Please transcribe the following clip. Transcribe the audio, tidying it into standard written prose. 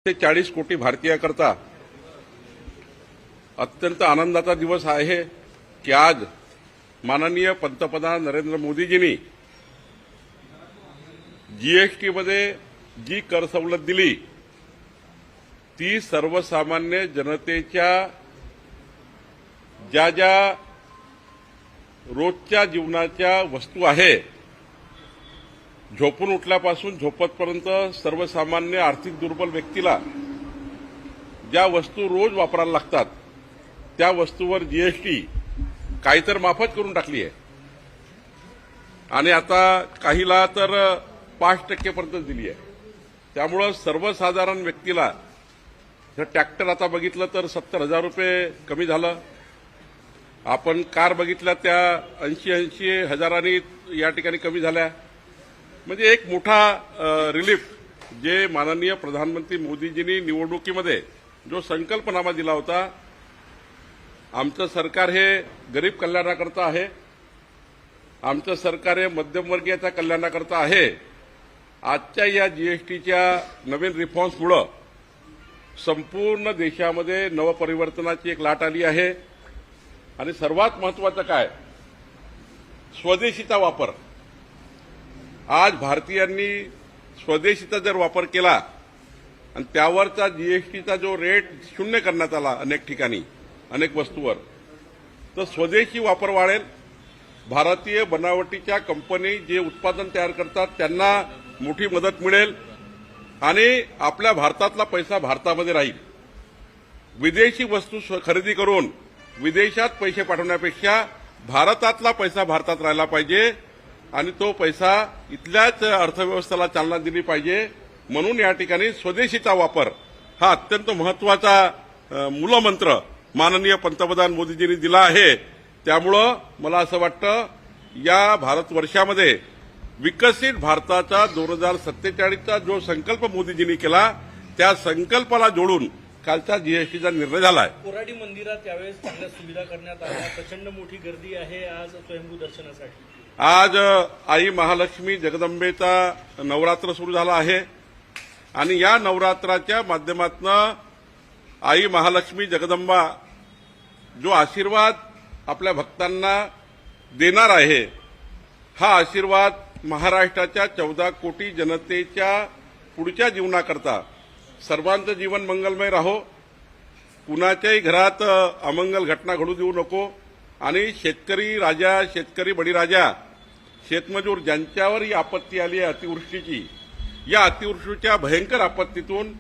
ते 40 कोटी भारतीयाकरता अत्यंत आनंदाचा दिवस आहे की आज माननीय पंतप्रधान नरेंद्र मोदीजींनी जीएसटीमध्ये जी कर सवलत दिली ती सर्वसामान्य जनतेच्या ज्या ज्या रोजच्या जीवनाच्या वस्तू आहे झोपून उठल्यापासून झोपतपर्यंत सर्वसामान्य आर्थिक दुर्बल व्यक्तीला ज्या वस्तू रोज वापरायला लागतात त्या वस्तूवर जीएसटी काही तर माफच करून टाकली आहे आणि आता काहीला तर 5% पर्यंत दिली आहे। त्यामुळे सर्वसाधारण व्यक्तीला जर ट्रॅक्टर आता बघितलं तर 70,000 रुपये कमी झालं। आपण कार बघितल्या त्या 80 हजारांनी या ठिकाणी कमी झाल्या। म्हणजे एक मोठा रिलीफ जे माननीय प्रधानमंत्री मोदीजींनी निवडणुकीमध्ये जो संकल्पनामा दिला होता, आमचं सरकार हे गरीब कल्याणाकरता आहे, आमचं सरकार हे मध्यमवर्गीयाच्या कल्याणाकरता आहे। आजच्या या जीएसटीच्या नवीन रिफॉर्म्समुळे संपूर्ण देशामध्ये नवपरिवर्तनाची एक लाट आली आहे आणि सर्वात महत्त्वाचं काय, स्वदेशीचा वापर। आज भारतीयांनी स्वदेशीचा जर वापर केला आणि त्यावरचा जीएसटीचा जो रेट शून्य करण्यात आला अनेक ठिकाणी अनेक वस्तूवर, तर स्वदेशी वापर वाढेल। भारतीय बनावटीच्या कंपनी जे उत्पादन तयार करतात त्यांना मोठी मदत मिळेल आणि आपल्या भारतातला पैसा भारतामध्ये राहील। विदेशी वस्तू खरेदी करून विदेशात पैसे पाठवण्यापेक्षा भारतातला पैसा भारतात राहिला पाहिजे आणि तो पैसा इथल्याच अर्थव्यवस्थेला चालना दिली पाहिजे। म्हणून या ठिकाणी स्वदेशीचा वापर हा अत्यंत महत्त्वाचा मूलमंत्र माननीय पंतप्रधान मोदीजींनी दिला आहे। त्यामुळं मला असं वाटतं या भारतवर्षामध्ये विकसित भारताचा 2047चा जो संकल्प मोदीजींनी केला त्या संकल्पाला जोडून कालचा जीएसटीचा निर्णय झाला आहे। कोराडी मंदिरात यावेळेस चांगल्या सुविधा करण्यात आल्या, प्रचंड मोठी गर्दी आहे आज स्वयंभू दर्शनासाठी। आज आई महालक्ष्मी जगदंबेचा नवरात्र सुरू झाला आहे आणि या नवरात्राच्या माध्यमातून आई महालक्ष्मी जगदंबा जो आशीर्वाद आपल्या भक्तांना देणार आहे, हा आशीर्वाद महाराष्ट्राच्या 14 कोटी जनतेच्या पुढच्या जीवनाकरता सर्वांचं जीवन मंगलमय राहो, कुणाच्याही घरात अमंगल घटना घडू देऊ नको आणि शेतकरी राजा, शेतकरी बळीराजा, शेतमजूर ज्यांच्यावर ही आपत्ती आली आहे अतिवृष्टीची, या अतिवृष्टीच्या भयंकर आपत्तीतून